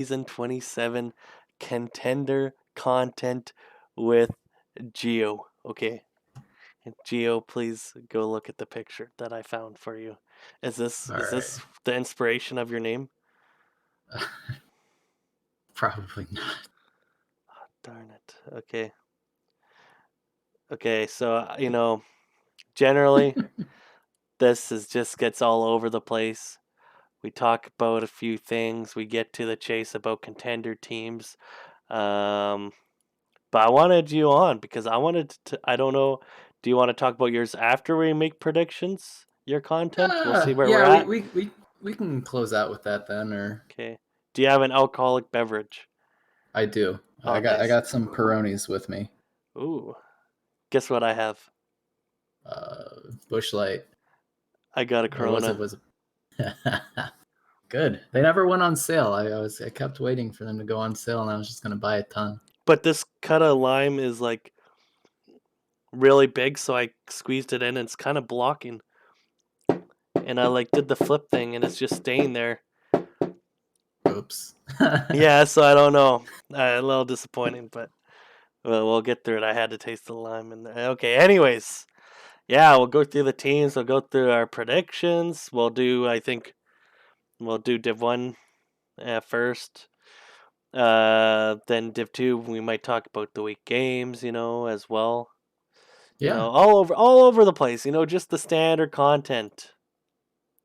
Season 27 Contender content with Geo. Okay. Geo, please go look at the picture that I found for you. Is this All is right. this the inspiration of your name? Probably not. Darn it. Okay. Okay, so generally this is just gets all over the place. We talk about a few things. We get to the chase about contender teams. Um, but I wanted you on because I wanted to. I don't know. Do you want to talk about yours after we make predictions? Your content. We'll see where we're Yeah, we, at. we we we can close out with that then, or Okay. Do you have an alcoholic beverage? I do. Oh, I nice. got some Peronis with me. Ooh. Guess what I have? Bush Light, I got a or was it Corona. good? They never went on sale. I kept waiting for them to go on sale, and I was just gonna buy a ton. But this cut of lime is like really big, so I squeezed it in and it's kind of blocking. And I like did the flip thing and it's just staying there. Oops. Yeah, so I don't know. A little disappointing, but we'll get through it. I had to taste the lime. And okay, anyways, yeah, we'll go through the teams. We'll go through our predictions. I think, we'll do Div 1 first. Then Div 2, we might talk about the week games, as well. Yeah. All over the place, just the standard content,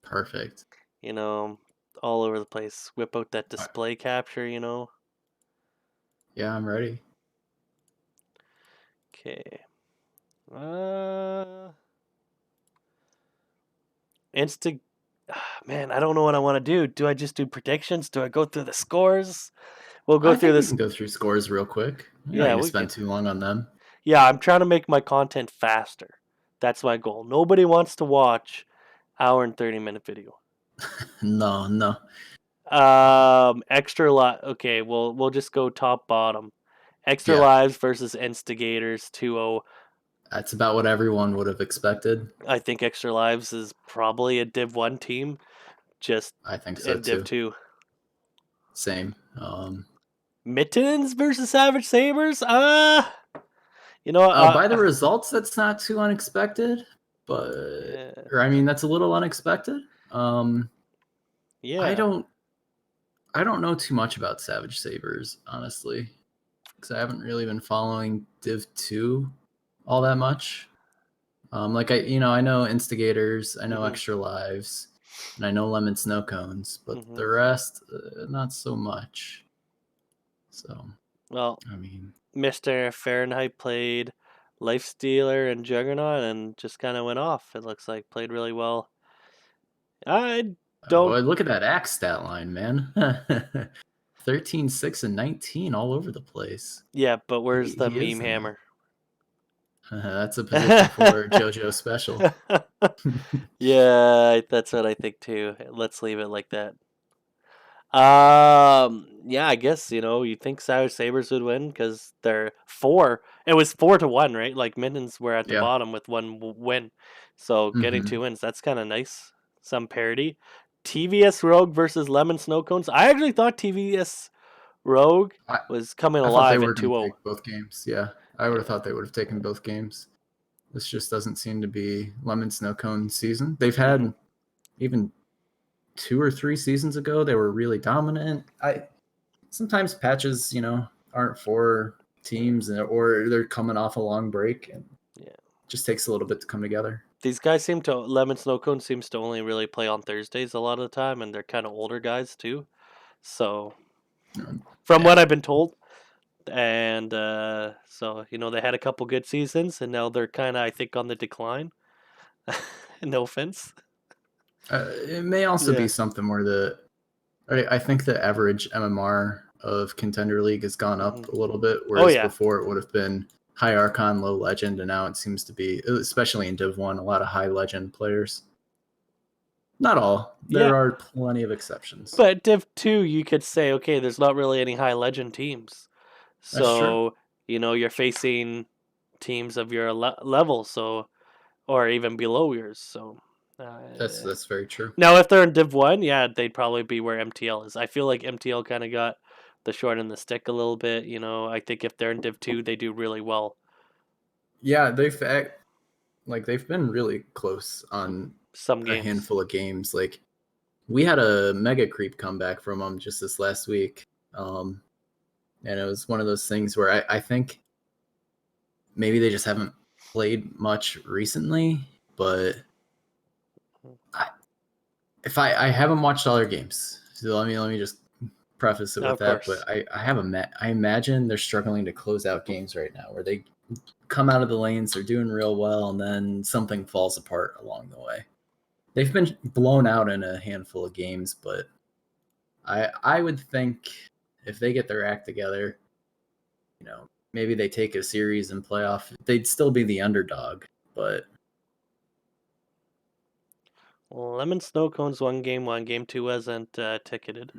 Perfect. you know, all over the place. Whip out that display capture. Yeah, I'm ready. Okay. Insta. Man, I don't know what I want to do. Do I just do predictions? Do I go through the scores? We'll go I through think we this. can go through scores real quick. You're not Yeah, going to we spend could. too long on them. Yeah, I'm trying to make my content faster. That's my goal. Nobody wants to watch hour and 30-minute video. No. Extra lot. Okay, we'll just go top bottom. Extra Yeah, lives versus instigators 2-0. that's about what everyone would have expected. I think extra lives is probably a Div 1 team, just I think so in Div too. 2. Same. Mittens versus Savage Sabers? You know what? By the results, that's not too unexpected, but or I mean, that's a little unexpected. Yeah. I don't know too much about Savage Sabers, honestly, because I haven't really been following Div 2 all that much. Like I know Instigators, I know Extra Lives, and I know Lemon Snow Cones, but the rest, not so much. So, well, I mean, Mr. Fahrenheit played Lifestealer and Juggernaut and just kind of went off. It looks like played really well. I don't. look at that axe stat line, man. 13, 6, and 19 all over the place. Yeah, but where's the He meme is hammer? That's a position for JoJo special. Yeah, that's what I think too. Let's leave it like that. Yeah, I guess you think Savage Sabers would win because they're 4. It was 4-1, right? Like Mittens were at the Yeah. bottom with one win, so getting 2 wins, that's kind of nice. Some parity. TVS Rogue versus Lemon Snow Cones. I actually thought TVS Rogue was coming I thought they alive were in going to 2-0. take both games. Yeah, I would have thought they would have taken both games. This just doesn't seem to be Lemon Snow Cone season. They've had even 2 or 3 seasons ago, they were really dominant. Sometimes patches, aren't for teams, or they're coming off a long break, and it just takes a little bit to come together. These guys Lemon Snow Cone seems to only really play on Thursdays a lot of the time, and they're kind of older guys too. So, from what I've been told, and so they had a couple good seasons, and now they're kind of, I think, on the decline. No offense. It may also be something where I think the average MMR of Contender League has gone up a little bit, whereas before it would have been high Archon, low Legend, and now it seems to be, especially in Div 1, a lot of high Legend players. Not all. There are plenty of exceptions. But Div 2, you could say, okay, there's not really any high Legend teams. So, you're facing teams of your level, or even below yours. So that's very true. Now, if they're in Div 1, yeah, they'd probably be where MTL is. I feel like MTL kind of got the short and the stick a little bit. I think if they're in Div 2, they do really well. Yeah, they've been really close on Some a games. handful of games. Like we had a mega creep comeback from them just this last week, and it was one of those things where I think maybe they just haven't played much recently. But I, if I haven't watched all their games, so let me just preface it with Of that. course. But I imagine they're struggling to close out games right now, where they come out of the lanes, they're doing real well, and then something falls apart along the way. They've been blown out in a handful of games, but I would think if they get their act together, maybe they take a series and playoff. They'd still be the underdog, but Lemon Snow Cones won game one. Game two wasn't ticketed.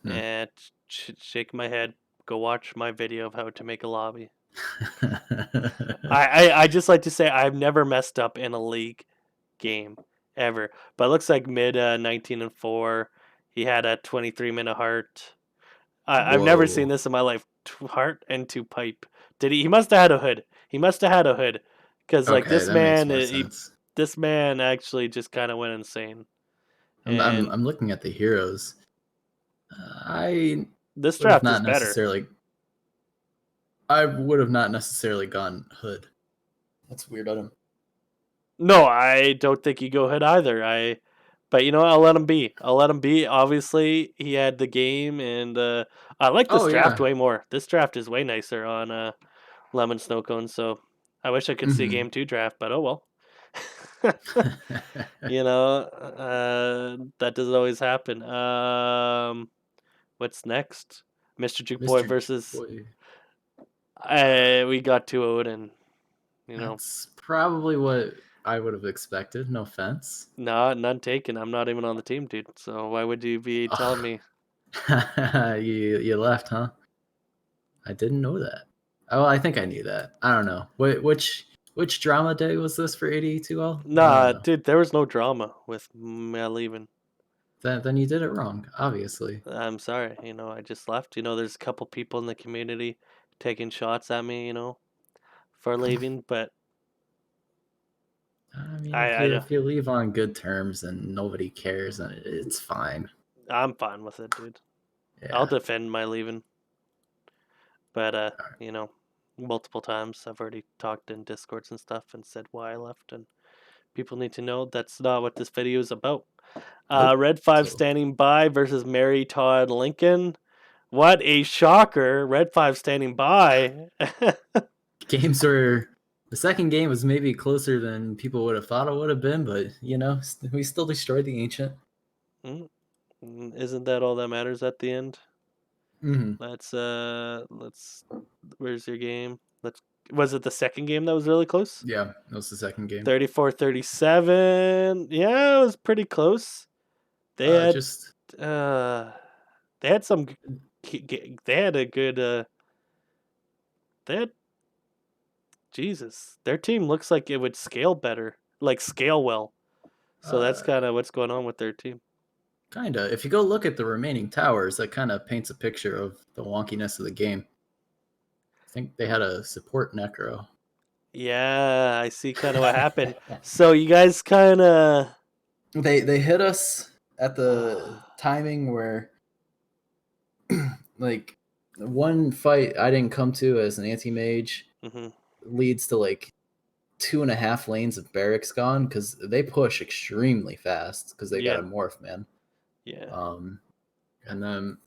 hmm. And shake my head. Go watch my video of how to make a lobby. I just like to say I've never messed up in a league game ever. But it looks like mid 19-4. He had a 23-minute heart. I've never seen Whoa. this in my life. Heart and two pipe. Did he? He must have had a hood. He must have had a hood, because like Okay, that makes more sense. this man actually just kind of went insane. And I'm looking at the heroes. I this would have draft not is better. necessarily. I would have not necessarily gone hood. That's weird on him. No, I don't think he go hood either. But I'll let him be. I'll let him be. Obviously, he had the game, and I like this Oh draft yeah. way more. This draft is way nicer on Lemon Snow Cone. So I wish I could see Mm-hmm. game two draft, but oh well. That doesn't always happen. What's next? Mr. Juke Boy Mr. versus Boy. Uh, we got 2-0, and that's probably what I would have expected. No offense. none taken. I'm not even on the team, dude. So why would you be telling Oh, me? you left, huh? I didn't know that. Oh, I think I knew that. I don't know. Which drama day was this for AD2L? I don't Nah, know. dude, there was no drama with me leaving. Then you did it wrong, obviously. I'm sorry. I just left. There's a couple people in the community taking shots at me, for leaving, but I mean, I, I don't. if you leave on good terms and nobody cares, then it's fine. I'm fine with it, dude. I'll Yeah. defend my leaving, but multiple times I've already talked in discords and stuff and said why I left, and people need to know that's not what this video is about. Nope. Red 5 So standing by versus Mary Todd Lincoln. What a shocker! Red 5 standing by. games were the second game was maybe closer than people would have thought it would have been, but we still destroyed the ancient. Mm, Isn't that all that matters at the end? Mm-hmm. Let's where's your game? Let's Was it the second game that was really close? Yeah, that was the second game. 34-37. Yeah, it was pretty close. They had Just uh they had some they had a good they had Jesus. Their team looks like it would scale better, like scale well. So that's uh, kind of what's going on with their team. kind of. If you go look at the remaining towers, that kind of paints a picture of the wonkiness of the game. I think they had a support necro. Yeah, I see kind of what happened. So you guys kind of They hit us at the timing where like one fight I didn't come to as an anti mage hmm leads to like 2.5 lanes of barracks gone because they push extremely fast because they got Yeah, a morph man. yeah, Um, and then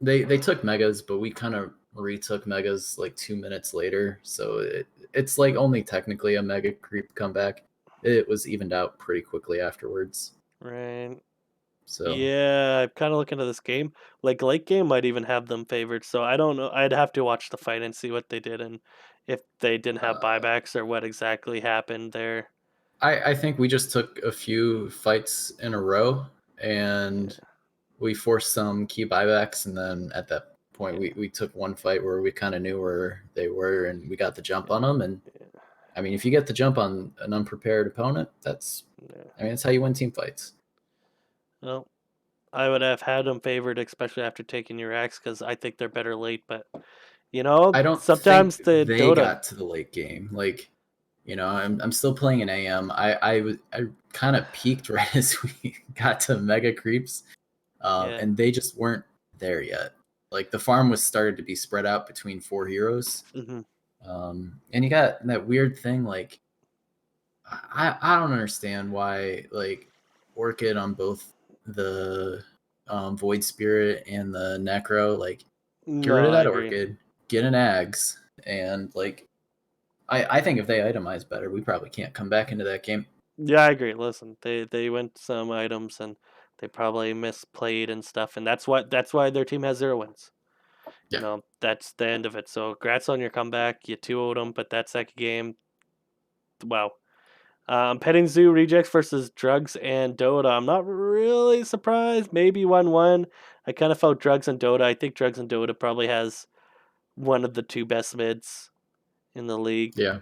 they took megas, but we kind of retook megas like 2 minutes later. So it's like only technically a mega creep comeback. It was evened out pretty quickly afterwards. right. So Yeah, I'm kind of looking at this game. Like late game might even have them favored. So I don't know. I'd have to watch the fight and see what they did and if they didn't have uh, buybacks or what exactly happened there. I think we just took a few fights in a row and Yeah, we forced some key buybacks, and then at that point yeah, we took one fight where we kind of knew where they were and we got the jump on yeah, them. And yeah, I mean, if you get the jump on an unprepared opponent, yeah. that's how you win team fights. Well, I would have had them favored, especially after taking your X, because I think they're better late. But I don't think sometimes the they Dota. got to the late game. Like, I'm still playing an AM. I kind of peaked right as we got to Mega Creeps, Yeah. and they just weren't there yet. Like the farm was started to be spread out between 4 heroes, Mm-hmm. and you got that weird thing. Like, I don't understand why like Orchid on both the Void Spirit and the Necro, like get rid No, of I that agree. Orchid, get an Ags, and like I think if they itemize better, we probably can't come back into that game. Yeah, I agree. Listen, they went some items and they probably misplayed and stuff, and that's why their team has 0 wins. Yeah, That's the end of it. So, congrats on your comeback. You 2-0'd them, but that second game, wow. Petting Zoo Rejects versus Drugs and Dota. I'm not really surprised. Maybe 1-1. I kind of felt Drugs and Dota. I think Drugs and Dota probably has one of the two best mids in the league. yeah.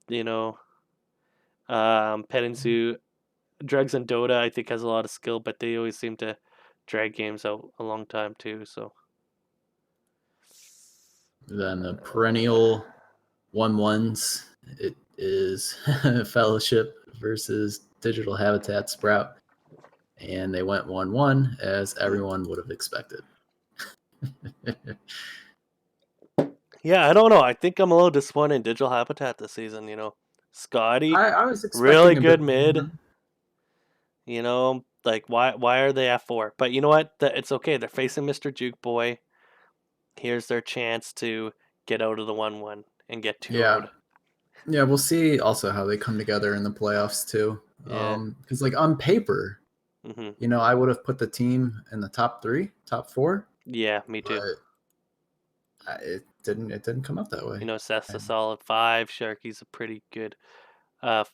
You know, Petting Zoo, Drugs and Dota, I think has a lot of skill, but they always seem to drag games out a long time too. So, Then the perennial 1-1s. It is Fellowship versus Digital Habitat Sprout, and they went 1-1 as everyone would have expected. yeah, I don't know. I think I'm a little disappointed in Digital Habitat this season. Scotty, I was really expecting a good bit more of mid. them. Like why are they at 4? But you know what? It's okay. They're facing Mr. Juke Boy. Here's their chance to get out of the 1-1 and get 2 Yeah, would. yeah. We'll see also how they come together in the playoffs too. Yeah. Because like on paper, Mhm. I would have put the team in the top three, top four, Yeah, me too. but it didn't. It didn't come out that way. Seth's a And solid 5. Sharky's a pretty good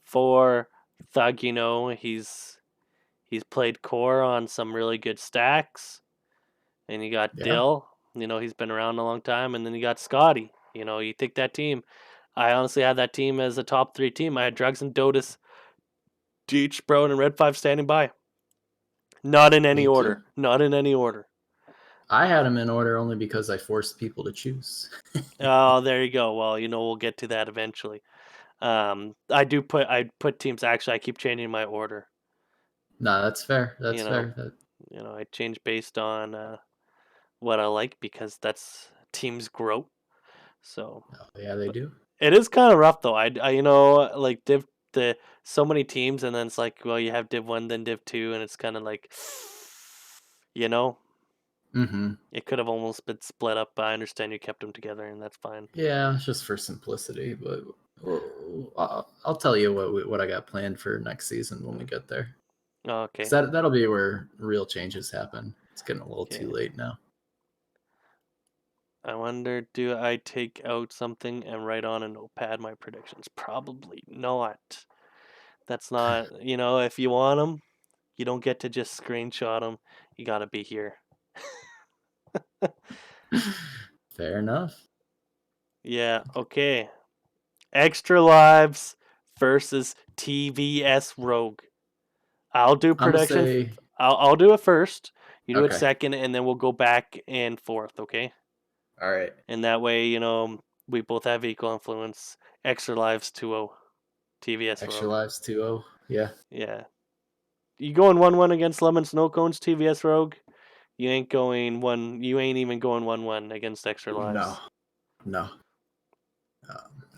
4. Thug, he's played core on some really good stacks. And you got yeah, Dill, he's been around a long time, and then you got Scotty. You think that team. I honestly had that team as a top 3 team. I had Drugs and Dotus, Deech, Bro, and Red 5 standing by. Not in any me too. order. Not in any order. I had them in order only because I forced people to choose. Oh, there you go. Well, we'll get to that eventually. I put teams, actually I keep changing my order. No, that's fair. You That's know, fair. I change based on what I like because that's teams grow. So, Oh, yeah, they but do. it is kind of rough though. I like Div the so many teams, and then it's like, well, you have Div 1 then Div 2, and it's kind of like you know, Mm-hmm. it could have almost been split up, but I understand you kept them together, and that's fine. Yeah, it's just for simplicity. But I'll tell you what I got planned for next season when we get there. Because Okay. that'll be where real changes happen. It's getting a little too Okay. late now. I wonder, do I take out something and write on a notepad my predictions? Probably not. That's not, if you want them, you don't get to just screenshot them. You got to be here. Fair enough. Yeah, okay. Extra Lives versus TVS Rogue. I'll do I'm gonna prediction. say I'll do it first. You do it okay. second, and then we'll go back and forth, okay? All right. And that way, we both have equal influence. Extra Lives 2-0. TVS Extra Rogue. lives 2-0. Yeah. Yeah. You going 1-1 against Lemon Snow Cones TVS Rogue? You ain't going one. You ain't even going 1-1 against Extra No. Lives. No.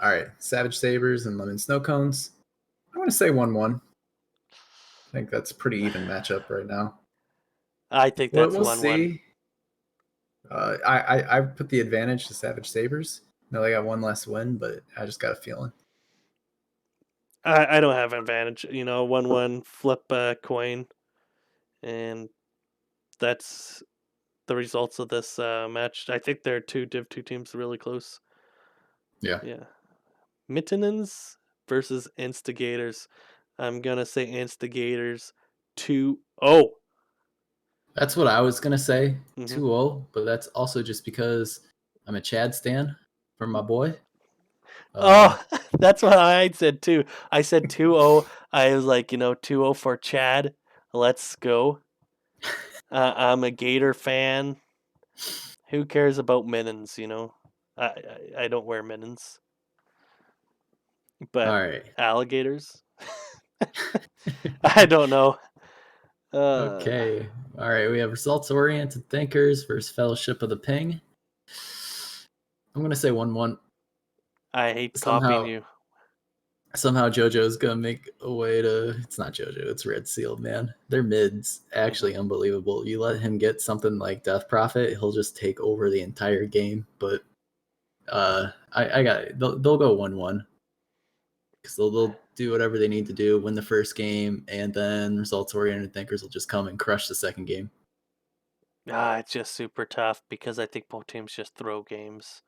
All right. Savage Sabers and Lemon Snow Cones. I'm gonna say 1-1. I think that's a pretty even matchup right now. I think Well, that's we'll 1-1. see. I put the advantage to Savage Sabers. No, they got one less win, but I just got a feeling. I don't have advantage. 1-1 flip a coin, and that's the results of this match. I think there are two Div 2 teams really close. Yeah. Yeah. Mittenens versus Instigators. I'm going to say Instigators 2-0. That's what I was gonna say, Mm-hmm. 2-0, but that's also just because I'm a Chad stan for my boy. Um, Oh, that's what I said too. I said 2-0. I was like, 2-0 for Chad. Let's go. I'm a Gator fan. Who cares about mittens? I don't wear mittens, All but right. alligators. I don't know. Uh, Okay. All right. We have results oriented thinkers versus Fellowship of the Ping. I'm gonna say 1-1. I hate copying Somehow, you. somehow JoJo's gonna make a way to. It's not JoJo. It's Red Seal. Man, their mids Hmm. actually unbelievable. You let him get something like Death Prophet, he'll just take over the entire game. But I got. They'll go 1-1 because they'll do whatever they need to do, win the first game, and then results oriented thinkers will just come and crush the second game. It's just super tough because I think both teams just throw games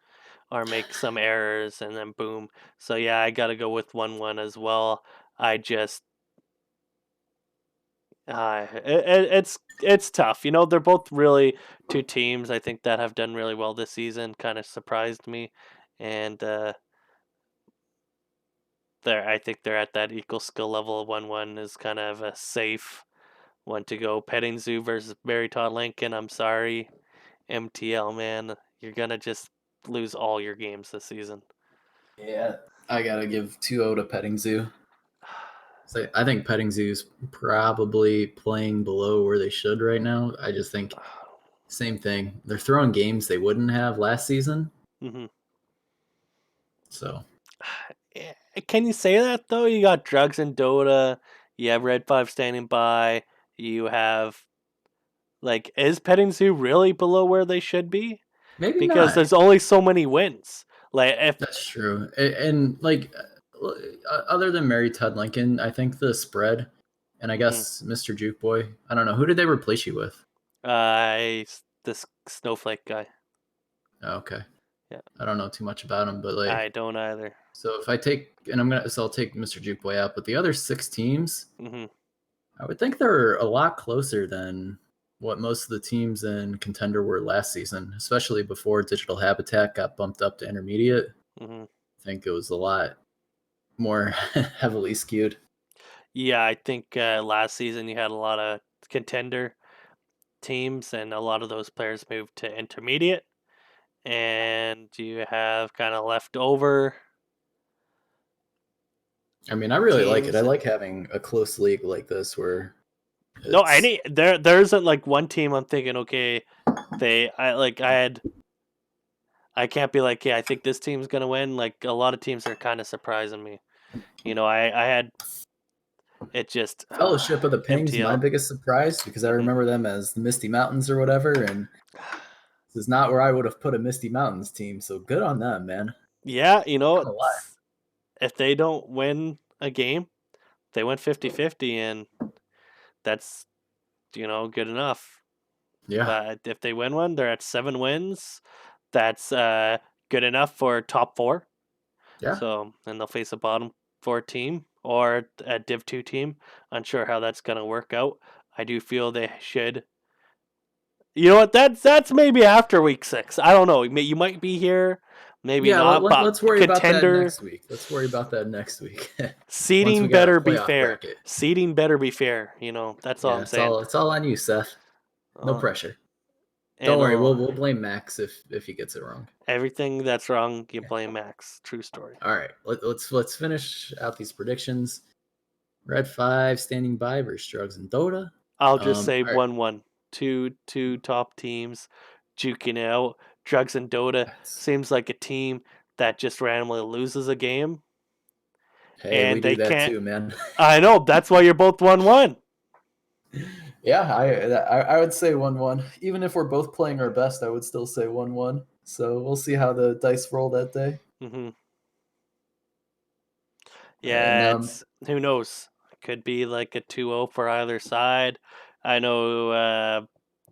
or make some errors and then boom. So yeah, I got to go with 1-1 as well. I just it's tough. They're both really two teams I think that have done really well this season. Kind of surprised me, and I think they're at that equal skill level. 1-1 is kind of a safe one to go. Petting Zoo versus Barry Todd Lincoln. I'm sorry, MTL man, you're gonna just lose all your games this season. Yeah, I gotta give 2-0 to Petting Zoo. So I think Petting Zoo's probably playing below where they should right now. I just think same thing. They're throwing games they wouldn't have last season. Hmm. So Can you say that though? You got drugs and Dota. You have Red 5 standing by. You have is Petting Zoo really below where they should be? maybe Because not. there's only so many wins. Like if That's true. And like other than Mary Todd Lincoln, I think the spread and I mhm. guess Mr. Juke Boy. I don't know who did they replace you with. This snowflake guy. Oh, okay, Yeah, I don't know too much about him, but I like don't either. so if I take and I'll take Mr. Juke Boy out, but the other 6 teams Hmm. I would think they're a lot closer than what most of the teams in Contender were last season, especially before Digital Habitat got bumped up to intermediate. Hmm. I think it was a lot more heavily skewed. Yeah, I think last season you had a lot of contender teams, and a lot of those players moved to intermediate, and you have kind of leftover I mean, I really like it. I teams. like having a close league like this where No, it's there isn't like one team I'm thinking, okay, I can't be like, yeah, I think this team's gonna win. Like a lot of teams are kind of surprising me. I had it just Fellowship of the Ping's my MTL. biggest surprise because I Hmm. remember them as the Misty Mountains or whatever, and this is not where I would have put a Misty Mountains team. So good on them, man. Yeah, Not gonna lie. if they don't win a game, they went 50-50, and that's good enough. Yeah, But if they win one, they're at 7 wins. That's good enough for top four. yeah, So, and they'll face a bottom four team or a Div 2 team. Unsure how that's going to work out. I do feel they should. You know what? That's maybe after week 6. I don't know. You might be here, maybe yeah. not. But Let's worry about that contender next week. Let's worry about that next week. Once we seating got a better be playoff fair. bracket. Seating better be fair. That's all Yeah, I'm saying. it's all on you, Seth. No Uh, pressure. Don't and worry, we'll blame Max if he gets it wrong. everything that's wrong, you blame Max. True story. All right, let's finish out these predictions. Red 5 standing by versus Drugs and Dota. I'll just say All right, 1-1. Two top teams juking it out. Drugs and Dota that's seems like a team that just randomly loses a game, hey, we and do they that can't. too, man. I know that's why you're both 1-1. Yeah, I would say 1-1. Even if we're both playing our best, I would still say 1-1. So we'll see how the dice roll that day. Hmm. And Yeah, it's who knows. Could be like a 2-0 for either side. I know.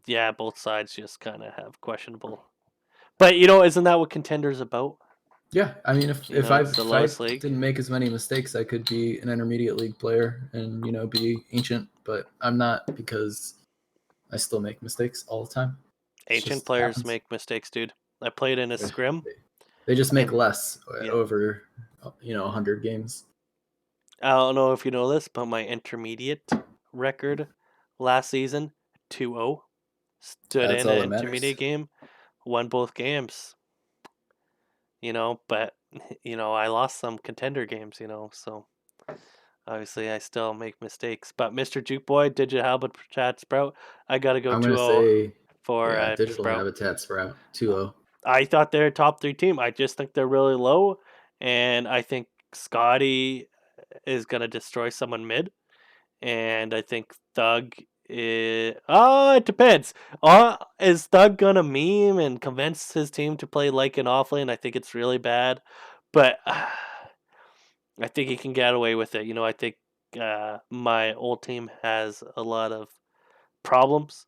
Yeah, both sides just kind of have questionable. But isn't that what Contender's about? yeah, I mean, It's the if I lowest league. didn't make as many mistakes, I could be an intermediate league player and be ancient. But I'm not because I still make mistakes all the time. It Ancient just players happens. make mistakes, dude. I played in a They, scrim, they just make and less yeah, over 100 games. I don't know if you know this, but my intermediate record last season 2-0. stood That's in all that an matters. intermediate game, won both games. But I lost some contender games. So obviously I still make mistakes. But Mr. Juke Boy, Digit Halbert, Chad Sprout, I gotta go I'm gonna 2-0 say, for yeah, Digital Sprout. Habitat Sprout 2-0. I thought they're a top 3 team. I just think they're really low, and I think Scotty is gonna destroy someone mid, and I think Thug is. Oh, it depends. Is Thug gonna meme and convince his team to play like an offlane? I think it's really bad, but I think he can get away with it. I think my old team has a lot of problems,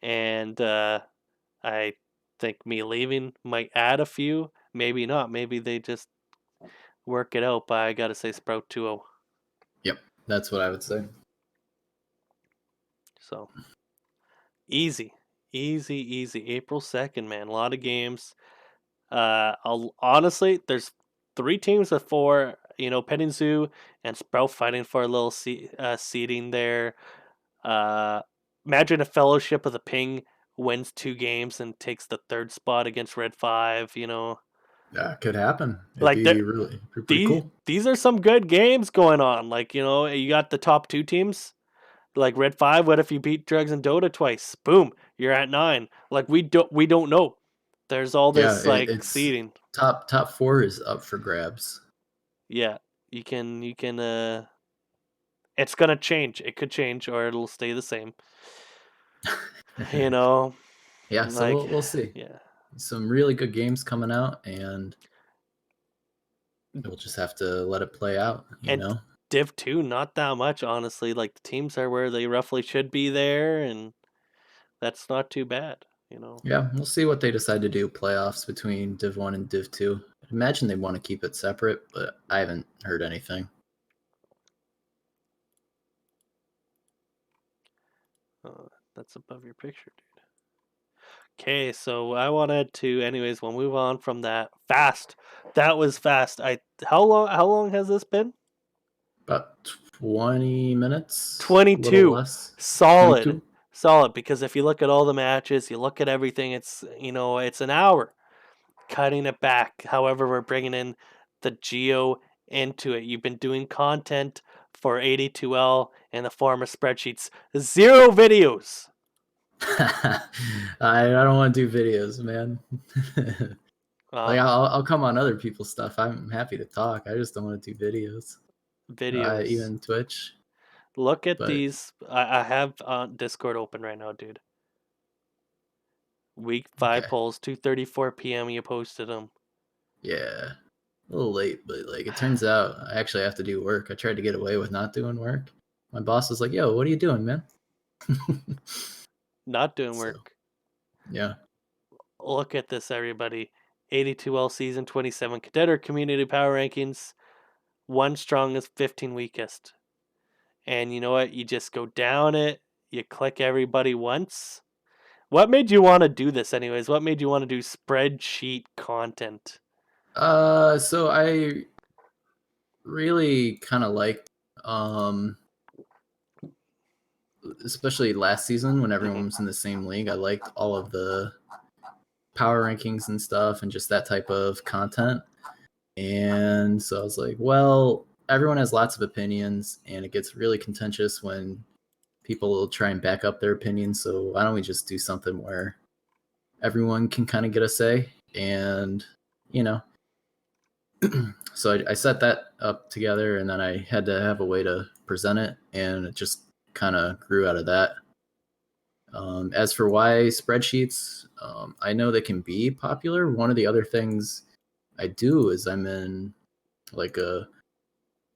and I think me leaving might add a few. Maybe not. Maybe they just work it out. But I gotta say Sprout 2-0. Yep, that's what I would say. So easy, easy, easy. April 2nd, man. A lot of games. Honestly, there's 3 teams with 4. Petting Zoo and Sprout fighting for a little seeding there. Uh, Imagine a Fellowship of the Ping wins 2 games and takes the 3rd spot against Red 5. That could happen. It'd Like be really pretty cool. these are some good games going on. Like you got the top 2 teams. Like Red 5. What if you beat Drugs and Dota twice? Boom, you're at 9. Like we don't know. There's all Yeah, this like it's seeding. top 4 is up for grabs. Yeah, you can. It's gonna change. It could change or it'll stay the same. You know, Yeah, so like we'll see. yeah. Some really good games coming out, and we'll just have to let it play out. And Div 2, not that much, honestly. Like the teams are where they roughly should be there, and that's not too bad. Yeah, we'll see what they decide to do. Playoffs between Div 1 and Div 2. I imagine they want to keep it separate, but I haven't heard anything. That's above your picture, dude. Okay, so I wanted to, anyways, we'll move on from that. Fast. That was fast. How long has this been? About 20 minutes, a little 22. less. Solid. 22. Solid, because if you look at all the matches, you look at everything, it's an hour. Cutting it back. However, we're bringing in the geo into it. You've been doing content for AD2L in the form of spreadsheets. 0 videos. I don't want to do videos, man. Like Uh, I'll come on other people's stuff. I'm happy to talk. I just don't want to do videos. Videos. Even Twitch. Look at But these. I have Discord open right now, dude. Week 5 okay, polls, 2:34 p.m. You posted them. yeah, a little late, but like it turns out I actually have to do work. I tried to get away with not doing work. My boss was like, "Yo, what are you doing, man?" Not doing So work. yeah, Look at this, everybody. AD2L season 27 Contender Community Power Rankings. 1 strongest, 15 weakest. And you know what? You just go down it. You click everybody once. What made you want to do this, anyways? What made you want to do spreadsheet content? so I really kind of liked, especially last season when everyone was in the same league. I liked all of the power rankings and stuff, and just that type of content. And so I was like, well, everyone has lots of opinions, and it gets really contentious when people will try and back up their opinions. So why don't we just do something where everyone can kind of get a say? And, you know, so I set that up together, and then I had to have a way to present it, and it just kind of grew out of that. As for why spreadsheets, I know they can be popular. One of the other things I do is I'm in like a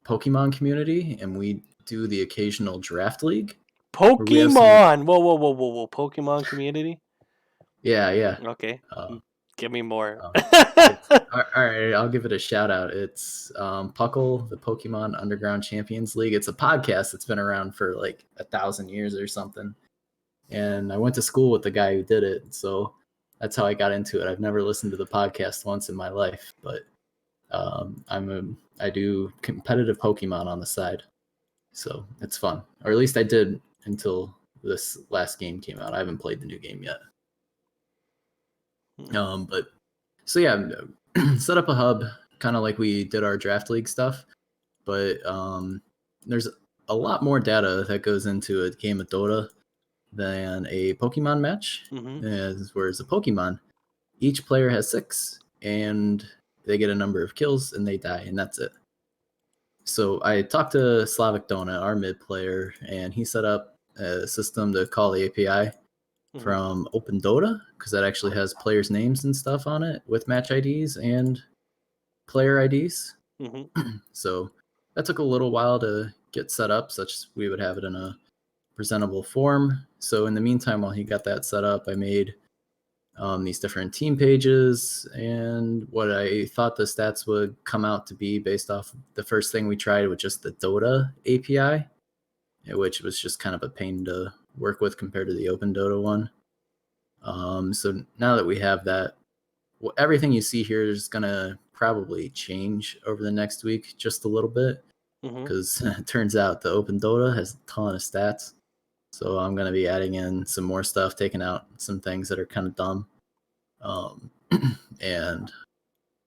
Pokemon community, and we do the occasional draft league where we have some. Pokemon! Whoa, whoa, whoa, whoa, whoa. Pokemon community? Yeah. Okay. Uh, Give me more. it's all right. I'll give it a shout out. It's Puckle, the Pokemon Underground Champions League. It's a podcast that's been around for like 1,000 years or something. And I went to school with the guy who did it, so that's how I got into it. I've never listened to the podcast once in my life, but I do competitive Pokemon on the side, so it's fun. Or at least I did until this last game came out. I haven't played the new game yet. Hmm. But so yeah, set up a hub, kind of like we did our draft league stuff. But there's a lot more data that goes into a game of Dota than a Pokemon match. Hmm. Whereas a Pokemon, each player has 6, and they get a number of kills, and they die, and that's it. So I talked to Slavic Donut, our mid player, and he set up a system to call the API Hmm. from Open Dota, because that actually has players' names and stuff on it with match IDs and player IDs. Hmm. So that took a little while to get set up, such we would have it in a presentable form. So in the meantime, while he got that set up, I made these different team pages, and what I thought the stats would come out to be based off the first thing we tried with just the Dota API, which was just kind of a pain to work with compared to the Open Dota one. So now that we have that, everything you see here is going to probably change over the next week just a little bit, Hmm. because it turns out the Open Dota has a ton of stats. So I'm going to be adding in some more stuff, taking out some things that are kind of dumb. And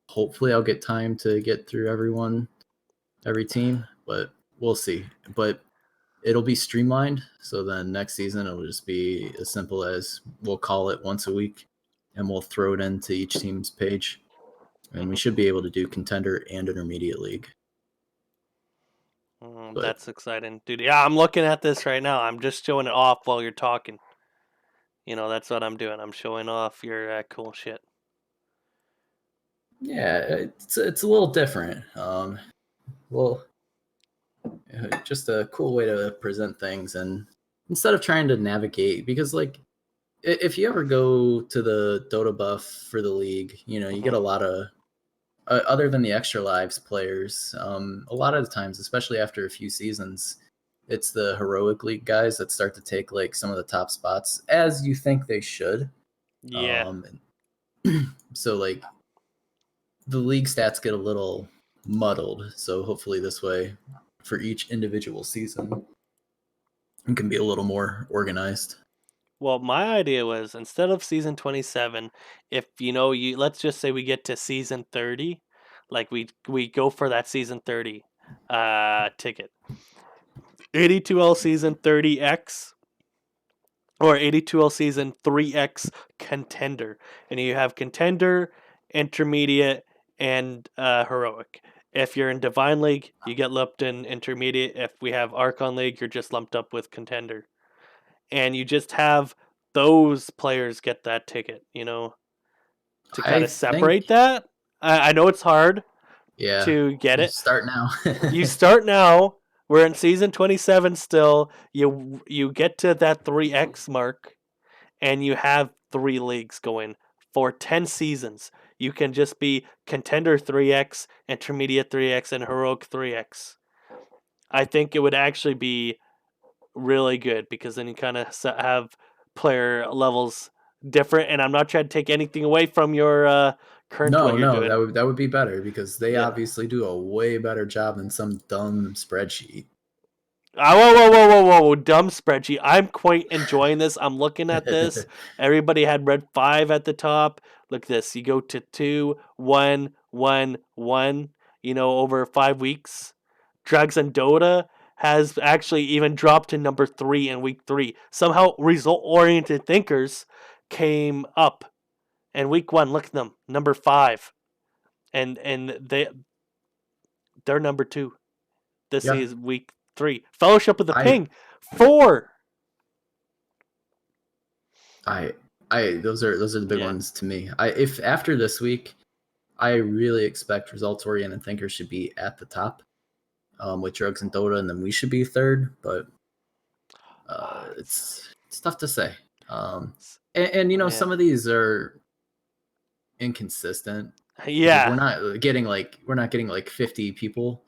hopefully I'll get time to get through every team, but we'll see. But it'll be streamlined. So then next season, it'll just be as simple as we'll call it once a week, and we'll throw it into each team's page. And we should be able to do Contender and Intermediate League. But That's exciting, dude. Yeah, I'm looking at this right now. I'm just showing it off while you're talking. That's what I'm doing. I'm showing off your cool shit. yeah, it's a little different. Well, just a cool way to present things, and instead of trying to navigate, because like if you ever go to the Dota buff for the league, you get Hmm. a lot of other than the extra lives players. A lot of the times, especially after a few seasons, it's the heroic league guys that start to take like some of the top spots, as you think they should. Yeah. Um, so like the league stats get a little muddled. So hopefully this way, for each individual season, it can be a little more organized. Well, my idea was instead of season 27, if you let's just say we get to season 30, like we go for that season 30 ticket. AD2L season 30X or AD2L season 3X contender. And you have contender, intermediate, and heroic. If you're in Divine League, you get lumped in intermediate. If we have Archon League, you're just lumped up with contender. And you just have those players get that ticket, to kind I of separate think, that. I know it's hard yeah, to get it. start now. You start now. We're in season 27 still. You get to that 3x mark, and you have 3 leagues going for 10 seasons. You can just be contender 3x, intermediate 3x, and heroic 3x. I think it would actually be really good because then you kind of have player levels different. And I'm not trying to take anything away from your current what No, you're no, doing. that would be better, because they Yeah. obviously do a way better job than some dumb spreadsheet. Whoa, whoa, whoa, whoa, whoa! Dumb spreadsheet. I'm quite enjoying this. I'm looking at this. Everybody had red 5 at the top. Look at this. You go to 2, 1, 1, 1. Over 5 weeks. Drugs and Dota has actually even dropped to number 3 in week 3. Somehow, result-oriented thinkers came up. And week 1, look at them, number 5, and they're number 2. This Yeah, is week 3. Fellowship of the I, Ping, 4. I, those are the big Yeah. ones to me. If after this week, I really expect results oriented thinkers should be at the top, with drugs and Dota, and then we should be third. But it's tough to say. And Yeah. some of these are inconsistent, because Yeah. we're not getting like 50 people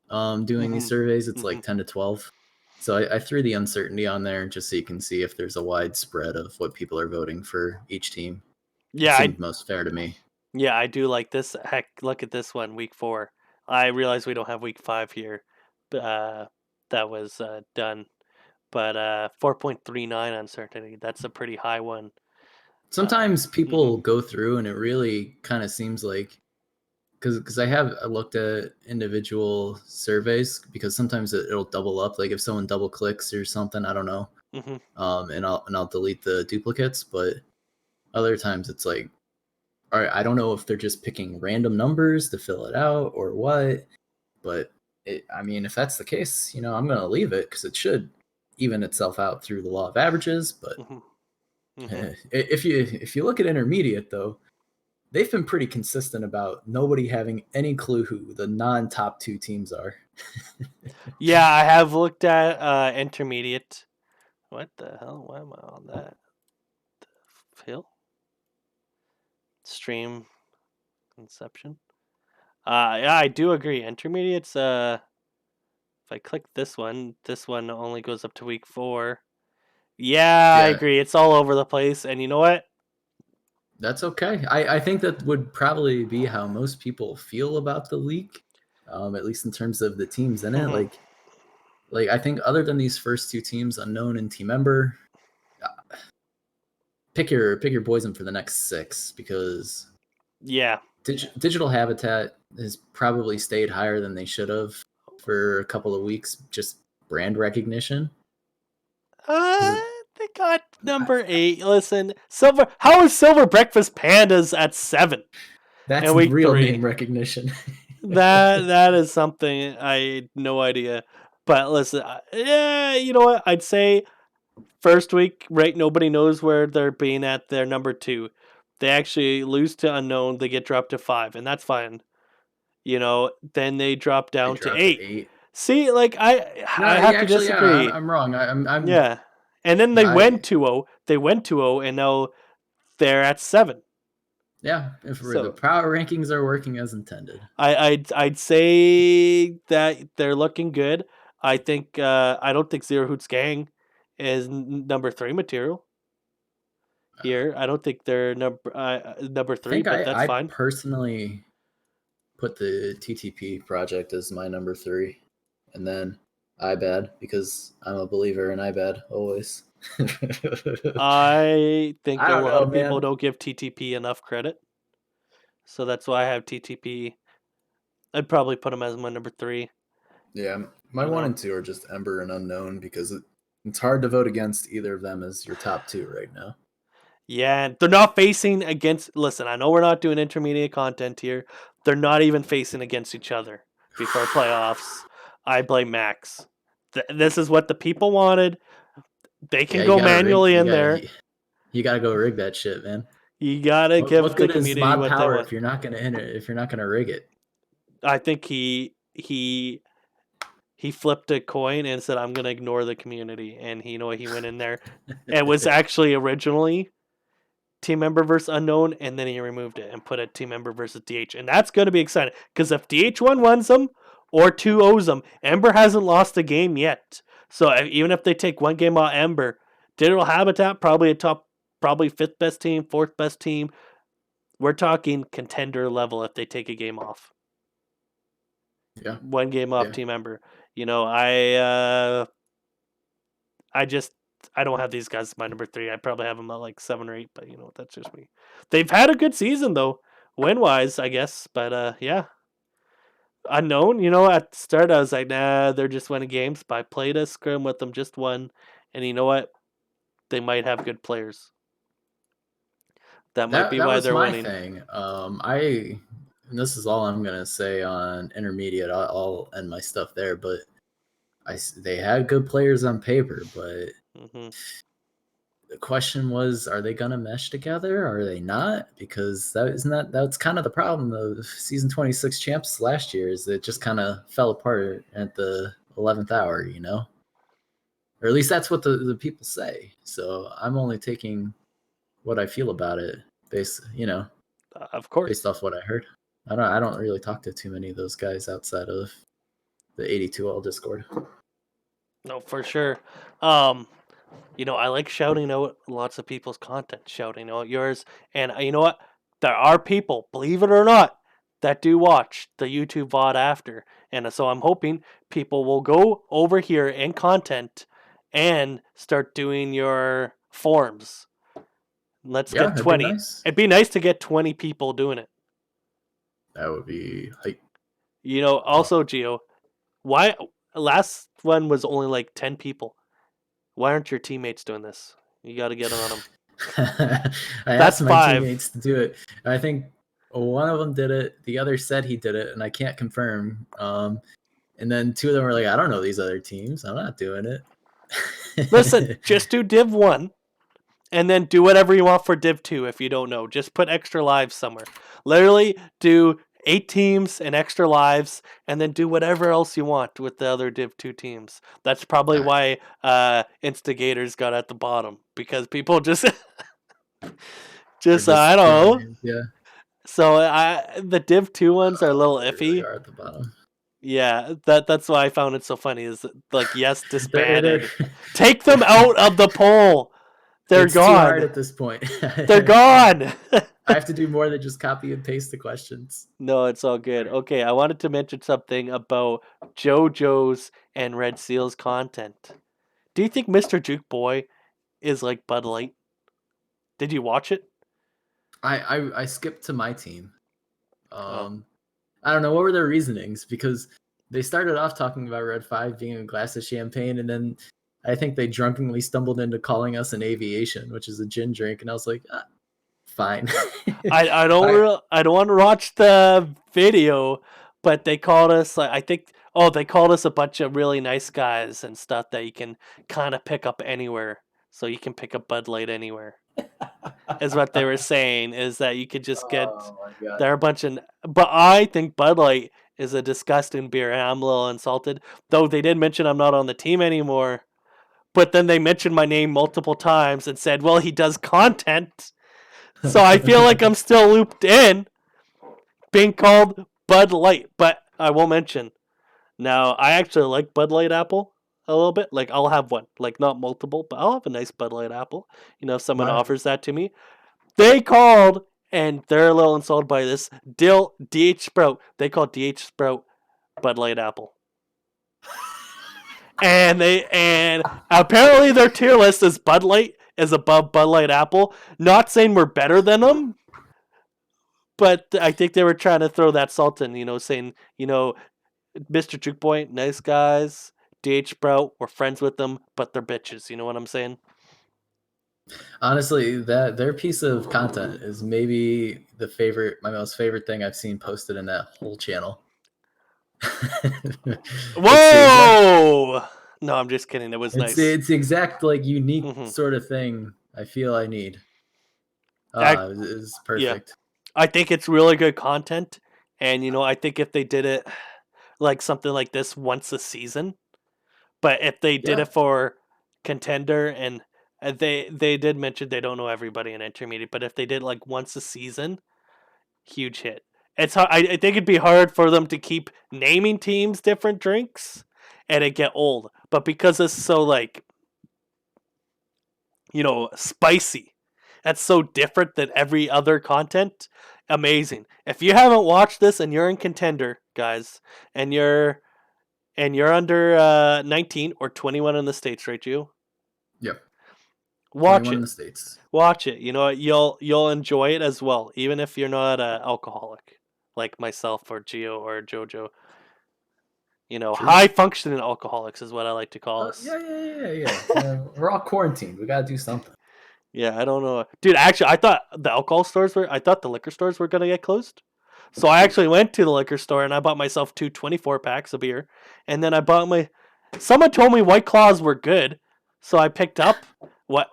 doing these Hmm. surveys. It's Hmm. like 10 to 12. So I threw the uncertainty on there just so you can see if there's a wide spread of what people are voting for each team. It Yeah, seemed most fair to me. I do like this. Heck, look at this one, week 4. I realize we don't have week 5 here. Uh that was done. but 4.39 uncertainty. That's a pretty high one. Sometimes Mhm, people go through and it really kind of seems like because I looked at individual surveys because sometimes it'll double up. Like if someone double clicks or something, I don't know, mhm, and I'll delete the duplicates. But other times it's like, all right, I don't know if they're just picking random numbers to fill it out or what. But I mean, if that's the case, I'm gonna leave it because it should even itself out through the law of averages. But mhm, mhm. if you look at intermediate though, they've been pretty consistent about nobody having any clue who the non-top two teams are. Yeah, I have looked at intermediate. What the hell? Why am I on that hill? Stream Inception. Yeah, I do agree. Intermediates. If I click this one only goes up to week 4. Yeah, I Yeah, agree. It's all over the place, and you know what? that's okay. I think that would probably be how most people feel about the league, at least in terms of the teams in it. Like I think other than these first two teams, unknown and team member, pick your poison for the next 6 because Yeah. digital habitat has probably stayed higher than they should have for a couple of weeks, just brand recognition. Because They got number 8. Listen, Silver. How is Silver Breakfast Pandas at 7 that's in week real 3? name recognition. That is something I had no idea. But listen, yeah, you know what? I'd say first week, right? Nobody knows where they're being at their number 2. They actually lose to unknown. They get dropped to 5, and that's fine. Then they drop They down to dropped to 8. 8. See, like No, I have yeah, to actually, yeah, I'm, disagree. I'm wrong. I'm Yeah, and then they I went 2-0. They went 2-0, and now they're at 7. yeah. If the So power rankings are working as intended, I'd say that they're looking good. I don't think Zero Hoots Gang is number 3 material here. I don't think they're number I 3, think but that's I fine. personally put the TTP project as my number 3, and then iBad because I'm a believer in iBad always. I think I a don't lot know, of people man. don't give TTP enough credit, so that's why I have TTP. I'd probably put him as my number 3. Yeah, my You one know, and two are just Ember and Unknown because it's hard to vote against either of them as your top 2 right now. yeah, they're not facing against. Listen, I know we're not doing intermediate content here. They're not even facing against each other before playoffs. I blame Max. This is what the people wanted. They can Yeah, you go gotta rig. manually in there. You gotta go rig that shit, man. You gotta What give the good is community mod what they power want. if you're not gonna enter? If you're not gonna rig it? I think he flipped a coin and said, "I'm gonna ignore the community," and he went in there. It was actually originally team member versus unknown, and then he removed it and put a team member versus DH, and that's going to be exciting because if DH1 wins them or 2 owes them, Ember hasn't lost a game yet. So even if they take one game out, Ember, Digital Habitat probably probably 5th best team, 4th best team. We're talking contender level if they take a game off, Yeah, one game off yeah. Team Ember. You know, I just I don't have these guys as my number 3. I probably have them at like 7 or 8, but that's just me. They've had a good season though, win wise, I guess. But yeah, unknown. At the start I was like, nah, they're just winning games. But I played a scrim with them, just one, and you know what? They might have good players. That might be That why was they're my winning. thing. And this is all I'm gonna say on intermediate. I'll end my stuff there, but they had good players on paper, but Hmm. the question was, are they gonna mesh together? Or are they not? Because that's kind of the problem of season 26 champs last year is it just kind of fell apart at the 11th hour, or at least that's what the people say. So I'm only taking what I feel about it Of course. based off what I heard. I don't really talk to too many of those guys outside of the AD2L Discord. No, for sure. Um, I like shouting out lots of people's content, shouting out yours. And you know what? There are people, believe it or not, that do watch the YouTube VOD after. And so I'm hoping people will go over here in content and start doing your forms. Let's Yeah, get that'd be 20. nice. It'd be nice to get 20 people doing it. That would be hype. Also, Gio, why last one was only like 10 people? Why aren't your teammates doing this? You got to get on them. I That's asked my 5. teammates to do it. I think one of them did it. The other said he did it, and I can't confirm. And then two of them were like, "I don't know these other teams. I'm not doing Listen, it." just do Div 1 and then do whatever you want for Div 2 if you don't know. Just put extra lives somewhere. Literally do 8 teams and extra lives and then do whatever else you want with the other Div 2 teams. That's probably why Instigators got at the bottom because people just Or I just don't throwing know. names. Yeah, So the Div 2 ones are a little they really iffy. are at the bottom. Yeah, that's why I found it so funny is like yes They're disbanded. Take them out of the poll. They're it's too hard gone. at this point. They're gone. I have to do more than just copy and paste the questions. No, it's all good. Okay, I wanted to mention something about JoJo's and Red Seal's content. Do you think Mr. Juke Boy is like Bud Light? Did you watch it? I skipped to my team. Oh. I don't know what were their reasonings because they started off talking about Red 5 being a glass of champagne, and then I think they drunkenly stumbled into calling us an aviation, which is a gin drink, and I was like, fine. I don't I don't want to watch the video, but they called us like I think they called us a bunch of really nice guys and stuff that you can kind of pick up anywhere. So you can pick up Bud Light anywhere. Is what they were saying is that you could just get Oh my god. there are a bunch of but I think Bud Light is a disgusting beer and I'm a little insulted. Though they did mention I'm not on the team anymore. But then they mentioned my name multiple times and said, well, he does content. So I feel like I'm still looped in being called Bud Light. But I will mention now I actually like Bud Light apple a little bit. Like I'll have one. Like not multiple, but I'll have a nice Bud Light apple. You know, if someone My offers that to me. They called and they're a little insulted by this. DH Sprout. They called DH Sprout Bud Light apple. And apparently their tier list is Bud Light is above Bud Light Apple. Not saying we're better than them, but I think they were trying to throw that salt in, saying, Mr. Juke Boy, nice guys. DH Sprout, we're friends with them, but they're bitches. You know what I'm saying? honestly, that their piece of content is maybe my most favorite thing I've seen posted in that whole channel. It's the exact Whoa! No, I'm just kidding. It was nice. it's the exact like unique Mm-hmm. sort of thing I feel I need. It's Yeah, perfect. I think it's really good content, and I think if they did it like something like this once a season, but if they did Yeah. it for Contender and they did mention they don't know everybody in Intermediate, but if they did like once a season, huge hit. It's hard, I think it'd be hard for them to keep naming teams different drinks, and it get old. But because it's so like spicy, that's so different than every other content. Amazing. If you haven't watched this and you're in Contender, guys, and you're under 19 or 21 in the States, right, you? Yep. Watch 21 in it. the States. Watch it. You'll enjoy it as well, even if you're not an alcoholic like myself or Gio or Jojo. True. High functioning alcoholics is what I like to call us. Yeah. We're all quarantined. We gotta do something. Yeah, I don't know, dude. Actually, I thought the liquor stores were gonna get closed. So I actually went to the liquor store and I bought myself 2 24 packs of beer, and then I bought Someone told me White Claws were good, so I picked up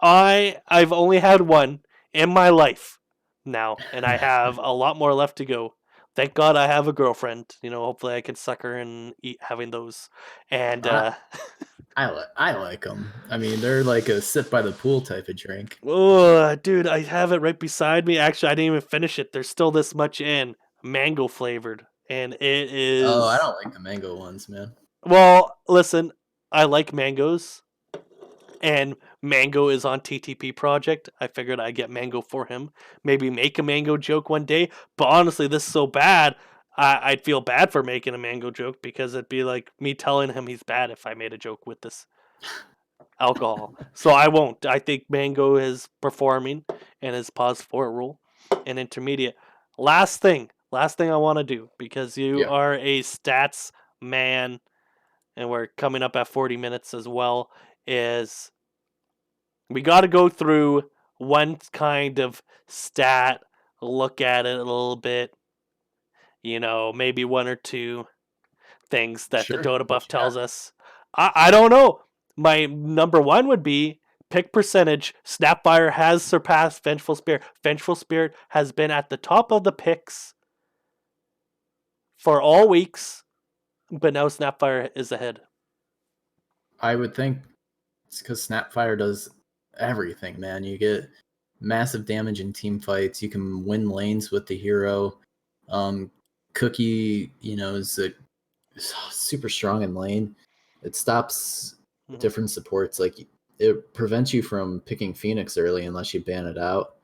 I've only had one in my life now, and I have a lot more left to go. Thank God I have a girlfriend. Hopefully I can suck her and eat having those. And I I like them. I mean, they're like a sit by the pool type of drink. oh, dude, I have it right beside me. Actually, I didn't even finish it. There's still this much in, mango flavored, and it Oh, I is. don't like the mango ones, man. Well, listen, I like mangoes, and Mango is on TTP project. I figured I'd get Mango for him. Maybe make a mango joke one day. But honestly, this is so bad. I'd feel bad for making a mango joke because it'd be like me telling him he's bad if I made a joke with this. alcohol. So I won't. I think Mango is performing and is pause for rule and intermediate. Last thing I want to do, because you Yeah, are a stats man and we're coming up at 40 minutes as well, is we got to go through one kind of stat, look at it a little bit, maybe one or two things that the sure. Dota What buff you got? tells us. I don't know. My number one would be pick percentage. Snapfire has surpassed Vengeful Spirit. Vengeful Spirit has been at the top of the picks for all weeks, but now Snapfire is ahead. I would think it's because Snapfire does everything, man. You get massive damage in team fights. You can win lanes with the hero. Um, Cookie, is a super strong in lane. It stops Mhm. different supports. Like it prevents you from picking Phoenix early unless you ban it out.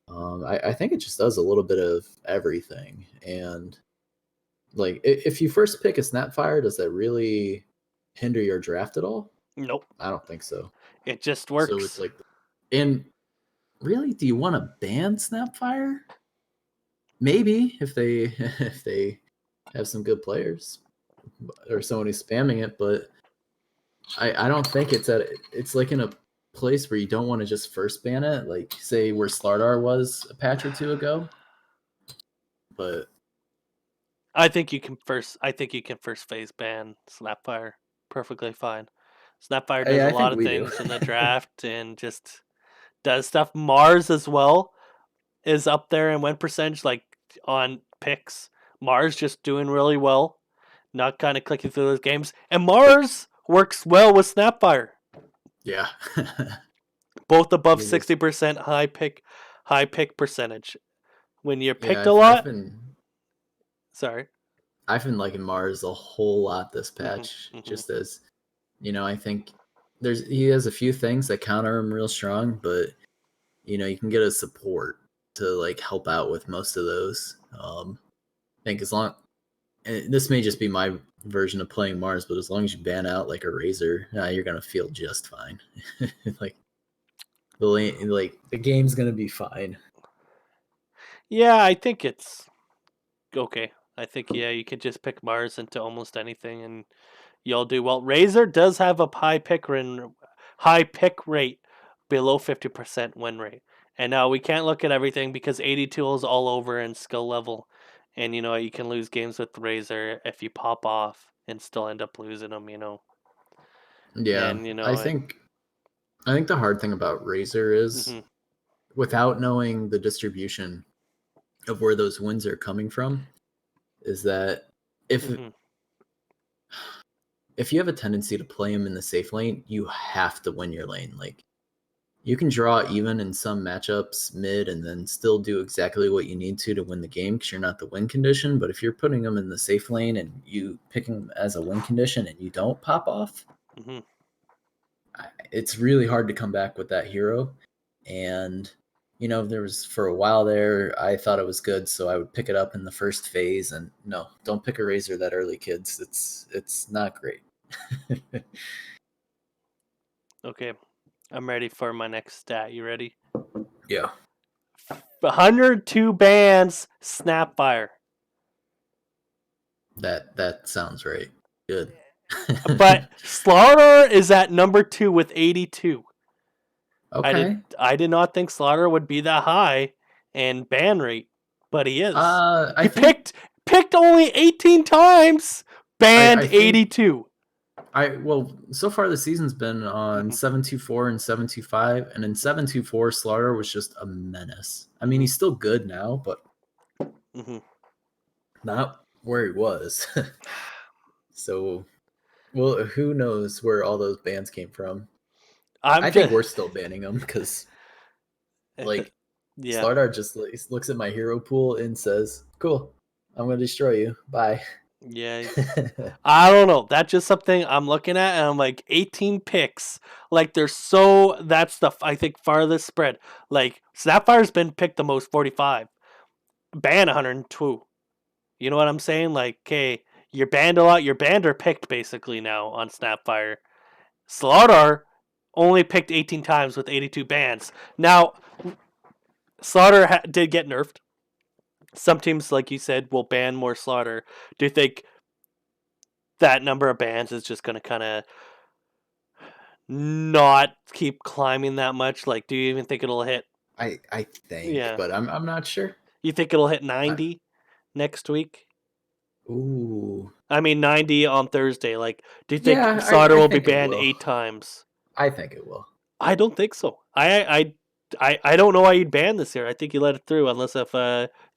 I think it just does a little bit of everything. And like if you first pick a Snapfire, does that really hinder your draft at all? Nope. I don't think so. It just So it's works. like, and really, do you want to ban Snapfire? Maybe if they if they have some good players or someone who's spamming it, but I don't think it's like in a place where you don't want to just first ban it, like say where Slardar was a patch or two ago. But I think you can first phase ban Snapfire perfectly fine. Snapfire does a I lot think of we do. things in the draft and just does stuff. Mars as well is up there in win percentage, like on picks. Mars just doing really well, not kind of clicking through those games. And Mars works well with Snapfire, Yeah. both above He just 60% high pick percentage. When you're yeah, picked a lot, sorry. I've been liking Mars a whole lot this Hmm. patch. Hmm. Just as I think he has a few things that counter him real strong, but you can get a support to like help out with most of those. I think as long and this may just be my version of playing Mars, but as long as you ban out like a Razor, you're gonna feel just fine. like the game's gonna be fine. Yeah, I think it's okay. I think you could just pick Mars into almost anything and you'll do well. Razor does have a high pick rate below 50% win rate. And now we can't look at everything because AD2L is all over in skill level. And you can lose games with Razor if you pop off and still end up losing them. Yeah, And I think the hard thing about Razor is hmm without knowing the distribution of where those wins are coming from, is that if hmm if you have a tendency to play him in the safe lane, you have to win your lane. Like you can draw even in some matchups mid and then still do exactly what you need to win the game because you're not the win condition. But if you're putting them in the safe lane and you picking them as a win condition and you don't pop off, hmm it's really hard to come back with that hero. And there was for a while there, I thought it was good, so I would pick it up in the first phase. And no, don't pick a Razor that early, kids. It's not great. Okay, I'm ready for my next stat. You ready? Yeah, 102 bans Snapfire. that sounds right. Good. But Slaughter is at number 2 with 82. I did Okay. I did not think Slaughter would be that high in ban rate, but he is. I He think picked only 18 times, I banned think 82. well so far the season's been on Hmm. 724 and 725, and in 724 Slaughter was just a menace. I mean Hmm. he's still good now, but Hmm. not where he was. So well, who knows where all those bans came from? I'm I think just we're still banning them because like yeah. Slardar just looks at my hero pool and says, "Cool, I'm gonna destroy you. Bye." Yeah, I don't know. That's just something I'm looking at, and I'm like 18 picks. Like that's the I think farthest spread. Like Snapfire's been picked the most 45, ban 102. You know what I'm saying? Like, okay, you're banned a lot. You're banned or picked basically now on Snapfire. Slardar, only picked 18 times with 82 bans. Now, Slaughter did get nerfed. Some teams, like you said, will ban more Slaughter. Do you think that number of bans is just going to kind of not keep climbing that much? Like, do you even think it'll hit? I think, Yeah. but I'm not sure. You think it'll hit I, 90 next week? ooh, I mean, 90 on Thursday. Like, do you think yeah, Slaughter I will be think it banned will. 8 times? I think it will. I don't think so. I don't know why you'd ban this year. I think you let it through unless if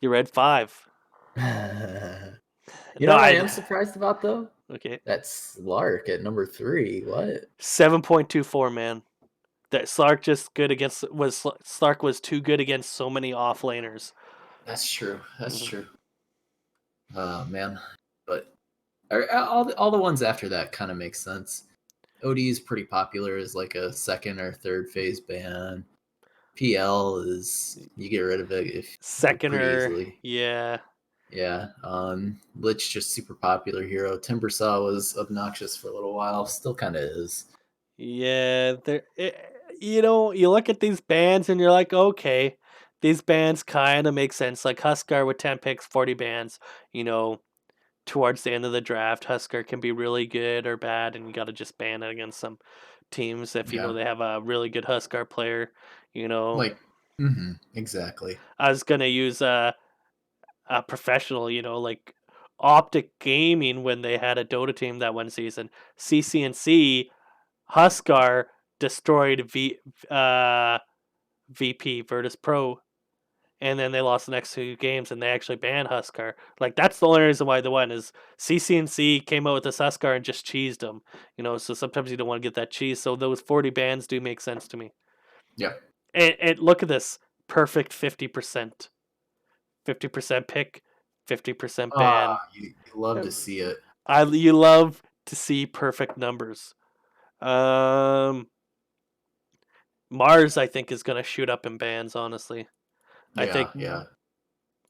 you read 5. You No, know what I I am surprised about though? okay. That's Lark at number 3. What? 7.24, man. That Slark was too good against so many offlaners. That's true. That's Mhm. true. Oh man, but all the ones after that kind of make sense. OD is pretty popular as like a second or third phase ban. PL is you get rid of it if pretty Seconder, easily. yeah. Yeah. Lich just super popular hero. Timbersaw was obnoxious for a little while. Still kind of is. Yeah, you look at these bands and you're like, okay, these bands kind of make sense. Like Huskar with 10 picks, 40 bands, you know, towards the end of the draft, Husker can be really good or bad, and you got to just ban it against some teams if Yeah. they have a really good Husker player. You know, Like. Exactly. I was gonna use a professional, like Optic Gaming when they had a Dota team that one season. CCNC Huskar destroyed VP Virtus Pro, and then they lost the next 2 games, and they actually banned Huskar. Like that's the only reason why they won is CCNC came out with this Huskar and just cheesed them. So sometimes you don't want to get that cheese. So those 40 bans do make sense to me. Yeah. And look at this perfect 50%, 50% pick, 50% ban. You love to see it. You love to see perfect numbers. Um, Mars, I think, is going to shoot up in bans. Honestly, I Yeah. think Yeah.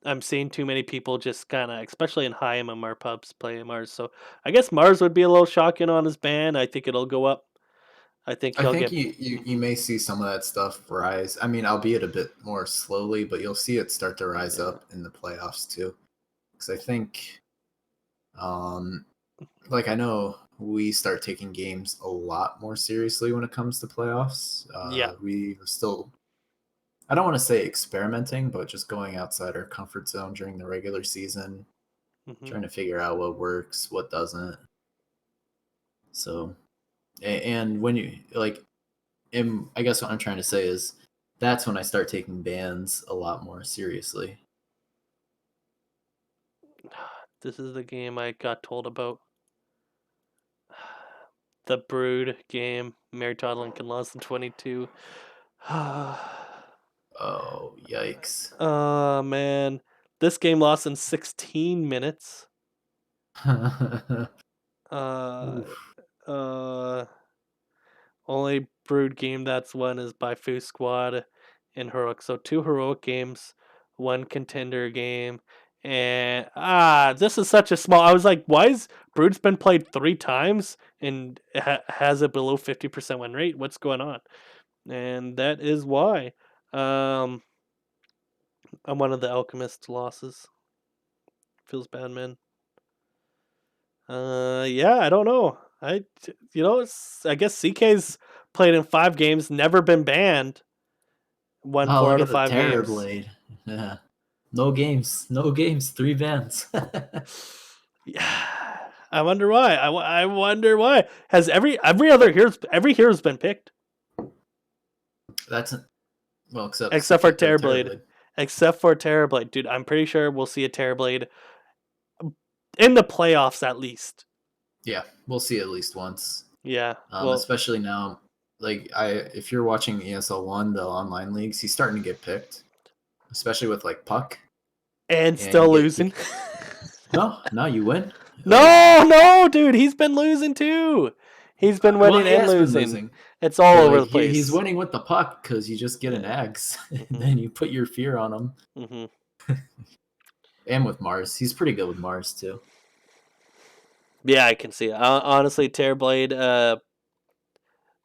I'm seeing too many people just kind of, especially in high MMR pubs, play Mars. So I guess Mars would be a little shocking on his ban. I think it'll go up. I think I he'll think get. you may see some of that stuff rise. I mean, albeit a bit more slowly, but you'll see it start to rise Yeah. up in the playoffs too. Because I think, um, like I know we start taking games a lot more seriously when it comes to playoffs. Yeah. We are still, I don't want to say experimenting, but just going outside our comfort zone during the regular season, Hmm. trying to figure out what works, what doesn't. So, and when you like, and I guess what I'm trying to say is that's when I start taking bans a lot more seriously. This is the game I got told about. The Brood game. Mary Todd Lincoln lost in 22. Oh, yikes. Oh, man. This game lost in 16 minutes. Uh, Oof. uh, Only Brood game that's won is by Foo Squad and Heroic. So 2 Heroic games, 1 Contender game. And this is such a small. I was like, why is Brood's been played 3 times and has a below 50% win rate? What's going on? And that is why. Um, I'm one of the Alchemist losses. Feels bad, man. Yeah, I don't know. I guess CK's played in 5 games, never been banned. Won Oh, four look out at of the five Terror games. Blade. Yeah. No games. No games. 3 bans. Yeah, I wonder why. I wonder why. Has every hero's been picked That's well, except except for Terror Terrorblade. Blade. Except for Terrorblade, dude. I'm pretty sure we'll see a Terrorblade in the playoffs at least. Yeah, we'll see at least once. Yeah. Well, Especially now, like if you're watching ESL1, the online leagues, he's starting to get picked, especially with like Puck, and and still losing. no, you win. Like, No, no, dude, he's been losing too. He's been well, winning he and has been losing. losing, It's all but over like the he's place. winning with the puck because you just get an Yeah. eggs, and Hmm. then you put your fear on him. Hmm. And with Mars, he's pretty good with Mars too. Yeah, I can see it. Honestly, Terrorblade,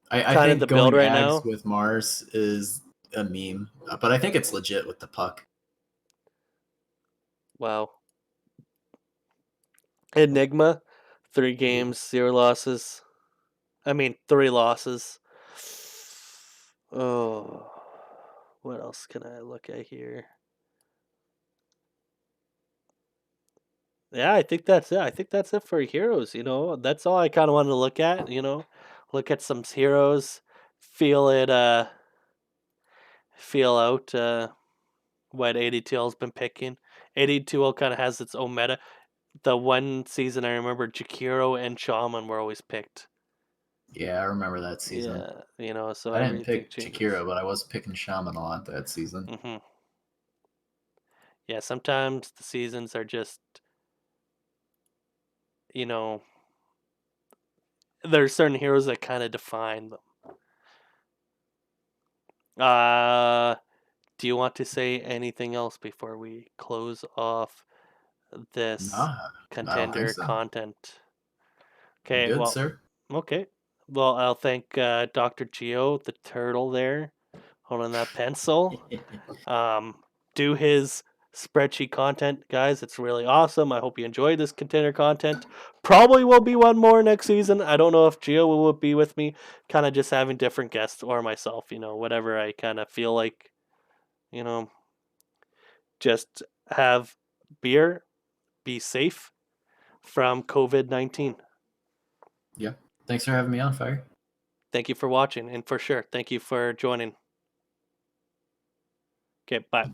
I kind of think the build going right Ags now. with Mars is a meme, but I think it's legit with the puck. Wow. Enigma, 3 games, Ooh. 0 losses. I mean, 3 losses. Oh, what else can I look at here? Yeah, I think that's it. I think that's it for heroes. That's all I kind of wanted to look at. Look at some heroes, feel it, feel out what AD2L's been picking. AD2L kind of has its own meta. The one season I remember, Jakiro and Shaman were always picked. Yeah, I remember that season. Yeah, so I didn't everything pick changes. Chikira, but I was picking Shaman a lot that season. hmm Yeah, sometimes the seasons are just, you know, there's certain heroes that kind of define them. Do you want to say anything else before we close off this Nah, I don't think contender so. content? I'm Okay, good, well, sir. okay. Well, I'll thank Dr. Geo, the turtle there, holding that pencil. Um, do his spreadsheet content, guys. It's really awesome. I hope you enjoyed this contender content. Probably will be one more next season. I don't know if Gio will be with me. Kind of just having different guests or myself. Whatever I kind of feel like. You know, just have beer. Be safe from COVID-19. Yeah. Thanks for having me on, Fire. Thank you for watching, and for sure, thank you for joining. Okay, bye.